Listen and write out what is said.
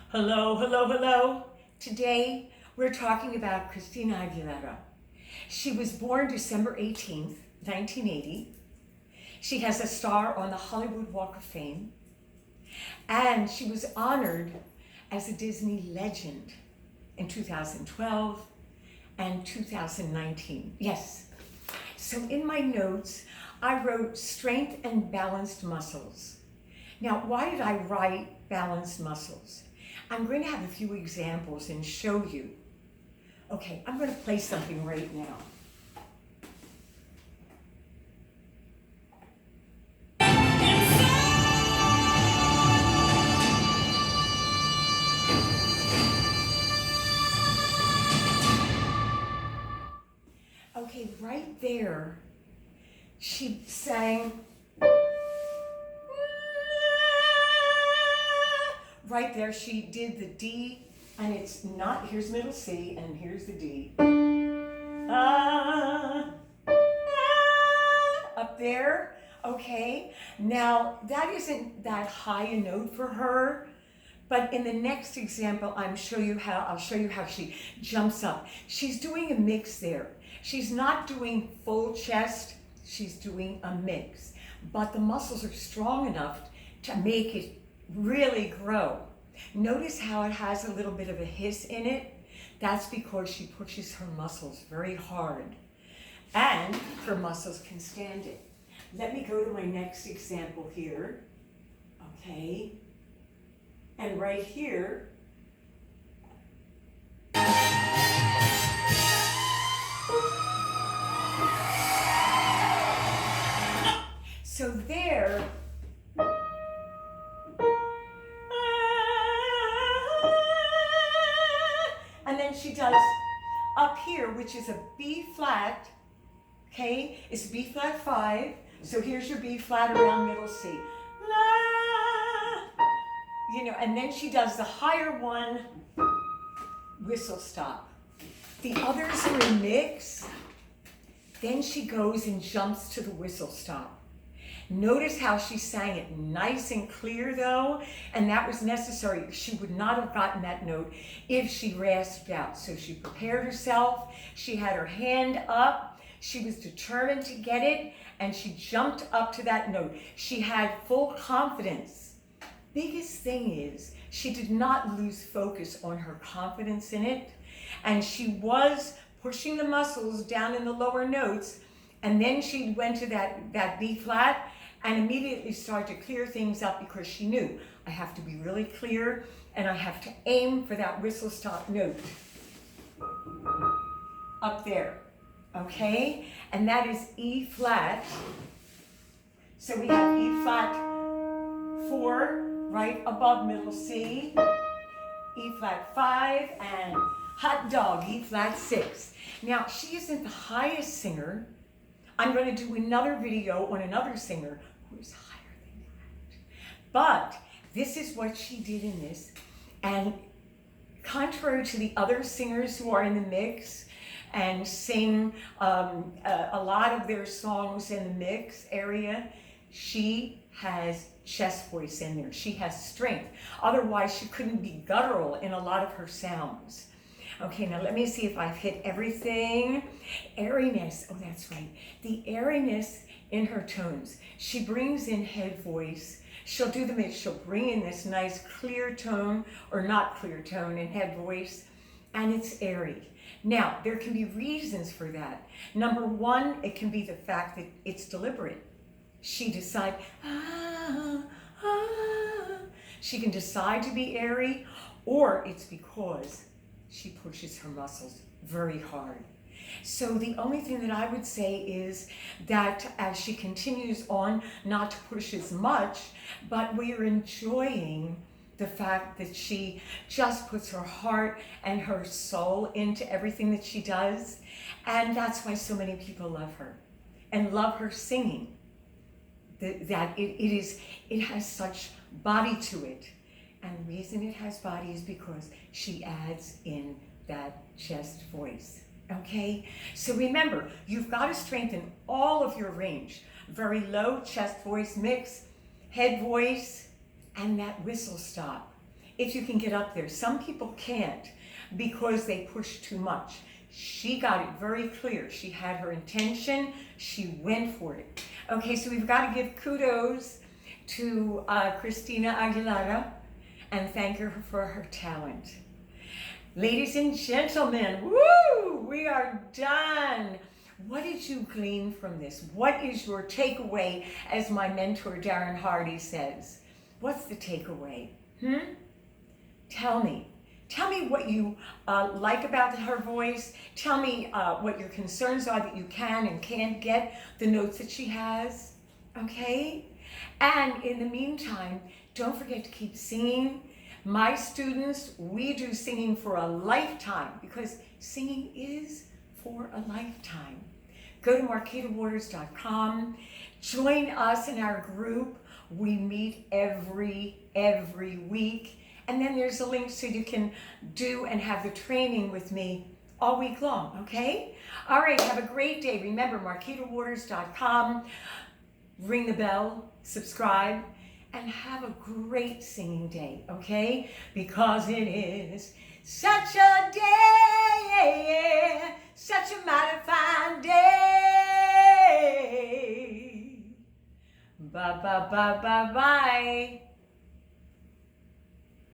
Hello, hello, hello. Today we're talking about Christina Aguilera. She was born December 18th, 1980. She has a star on the Hollywood Walk of Fame, and she was honored as a Disney legend in 2012 and 2019. Yes. So in my notes, I wrote strength and balanced muscles. Now, why did I write balanced muscles? I'm going to have a few examples and show you. Okay, I'm going to play something right now. Okay, right there, she sang. Right there, she did the D, and it's not, here's middle C, and here's the D. Up there, okay. Now, that isn't that high a note for her, but in the next example, I'll show you how she jumps up. She's doing a mix there. She's not doing full chest, she's doing a mix. But the muscles are strong enough to make it really grow. Notice how it has a little bit of a hiss in it. That's because she pushes her muscles very hard, and her muscles can stand it. Let me go to my next example here. Okay. And right here, so there, and then she does up here, which is a B flat, okay? It's B flat 5. So here's your B flat around middle C. La, you know, and then she does the higher one, whistle stop. The others are in mix. Then she goes and jumps to the whistle stop. Notice how she sang it nice and clear though, and that was necessary. She would not have gotten that note if she rasped out. So she prepared herself, she had her hand up, she was determined to get it, and she jumped up to that note. She had full confidence. Biggest thing is, she did not lose focus on her confidence in it, and she was pushing the muscles down in the lower notes, and then she went to that B flat and immediately started to clear things up because she knew, I have to be really clear and I have to aim for that whistle stop note up there, okay? And that is E flat. So we have E flat 4 right above middle C, E flat 5, and hot dog, E flat 6. Now, she isn't the highest singer. I'm going to do another video on another singer who is higher than that. But this is what she did in this. And contrary to the other singers who are in the mix and sing a lot of their songs in the mix area, she has chest voice in there. She has strength. Otherwise, she couldn't be guttural in a lot of her sounds. Okay, now let me see if I've hit everything. Airiness, oh that's right. The airiness in her tones. She brings in head voice. She'll do the mix, she'll bring in this nice clear tone, or not clear tone in head voice, and it's airy. Now, there can be reasons for that. Number one, it can be the fact that it's deliberate. She decides, she can decide to be airy, or it's because she pushes her muscles very hard. So the only thing that I would say is that as she continues on, not to push as much, but we are enjoying the fact that she just puts her heart and her soul into everything that she does. And that's why so many people love her and love her singing. That it has such body to it. And the reason it has body is because she adds in that chest voice, okay? So remember, you've got to strengthen all of your range. Very low chest voice mix, head voice, and that whistle stop. if you can get up there. Some people can't because they push too much. She got it very clear. She had her intention. She went for it. Okay, so we've got to give kudos to Christina Aguilera and thank her for her talent. Ladies and gentlemen, woo, we are done. What did you glean from this? What is your takeaway, as my mentor Darren Hardy says? What's the takeaway? Tell me. Tell me what you like about her voice. Tell me what your concerns are that you can and can't get the notes that she has, okay? And in the meantime, don't forget to keep singing. My students, we do singing for a lifetime because singing is for a lifetime. Go to marquitawaters.com. Join us in our group. We meet every week. And then there's a link so you can do and have the training with me all week long, okay? All right, have a great day. Remember, marquitawaters.com. Ring the bell, subscribe, and have a great singing day, okay? Because it is such a day, such a mighty fine day. Bye, bye, bye, bye, bye.